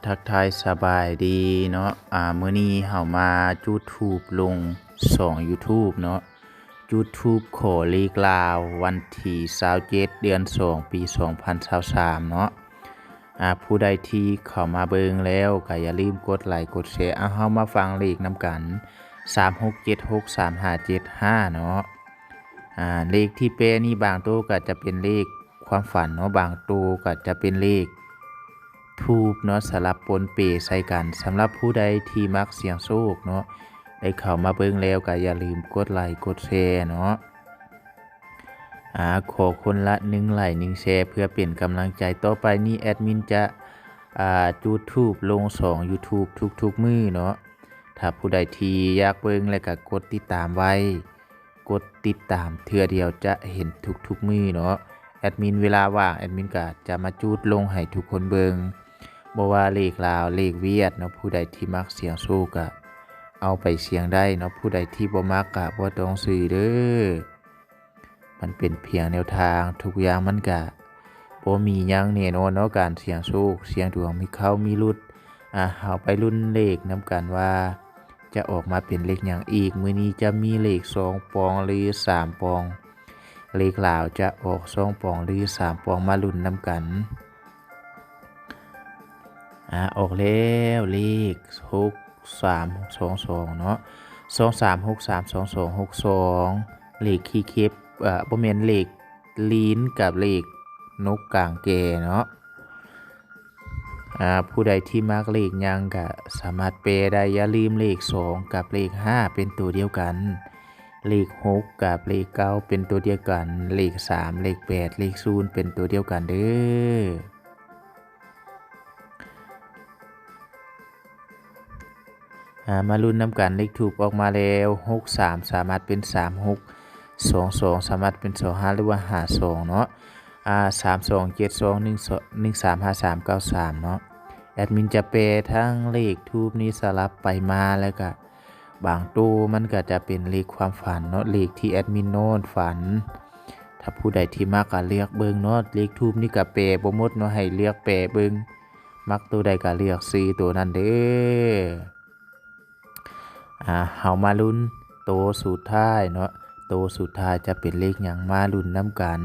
ทักทายสบายดีเนาะมื้อนี้เฮามาจุดธูปลง2 YouTube เนาะจุดธูปขอเลขลาววันที่27เดือน2ปี2023เนาะผู้ใดที่เข้ามาเบิ่งแล้วก็อย่าลืมกดไลค์กดแชร์เฮามาฟังเลขนำกัน36763575เนาะเลขที่แปลนี่บางตัวก็จะเป็นเลขความฝันเนาะบางตัวก็จะเป็นเลขทูปเนาะสลับปนเปใส่กันสำหรับผู้ใดที่มักเสี่ยงโชคเนาะได้เข้ามาเบิ่งแล้วก็อย่าลืมกดไลค์กดแชร์เนาะขอคนละ1ไลค์1แชร์เพื่อเป็นกำลังใจต่อไปนี้แอดมินจะจุดธูปลง2 YouTube ทุกๆมื้อเนาะถ้าผู้ใดที่อยากเบิ่งแล้วก็กดติดตามไว้กดติดตามเทื่อเดียวจะเห็นทุกๆมื้อเนาะแอดมินเวลาว่างแอดมินก็จะมาจุดลงให้ทุกคนเบิ่งบ่ว่าเลขลาวเลขเวียดเนาะผู้ใดที่มักเสี่ยงโชคก็เอาไปเสี่ยงได้เนาะผู้ใดที่บ่มักก็บ่ต้องซื้อเด้อมันเป็นเพียงแนวทางทุกอย่างมันก็บ่มีหยังแน่นอนเนาะการเสี่ยงโชคเสี่ยงดวงมีเข้ามีหลุดเฮาไปลุ้นเลขนำกันว่าจะออกมาเป็นเลขหยังอีกมื้อนี้จะมีเลข2ปองหรือ3ปองเลขลาวจะออก2ปองหรือ3ปองมาลุ้นนำกันออกแล้วเลข6322เนาะ23632262เลขขี้เข็บบ่แม่นเลขลิ้นกับเลขนกกางแก่เนาะผู้ใดที่มักเลขหยังก็สามารถแปลได้อย่าลืมเลข2กับเลข5เป็นตัวเดียวกันเลข6กับเลข9เป็นตัวเดียวกันเลข3เลข8เลข0เป็นตัวเดียวกันเด้อมาลุ้นนำกันเลขถูกออกมาแล้ว63สามารถเป็น36 22สามารถเป็น25หรือว่า52เนาะ327212135393เนาะแอดมินจะแปลทั้งเลขทูปนี้สลับไปมาแล้วก็บางตัวมันก็จะเป็นเลขความฝันเนาะเลขที่แอดมินโน้นฝันถ้าผู้ใดที่มักก็เลือกเบิ่งเนาะเลขทูปนี่ก็แปลบ่หมดเนาะให้เลือกแปลเบิ่งมักตัวใดก็เลือกซื้อตัวนั้นเด้อเฮามาลุ้นตัวสุดท้ายเนาะตัวสุดท้ายจะเป็นเลขหยังมาลุ้นนำกัน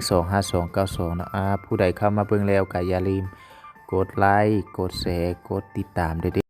125292เนาะผู้ใดเข้ามาเบิ่งแล้วก็อย่าลืมกดไลค์กดแชร์กดติดตามด้วยเด้อ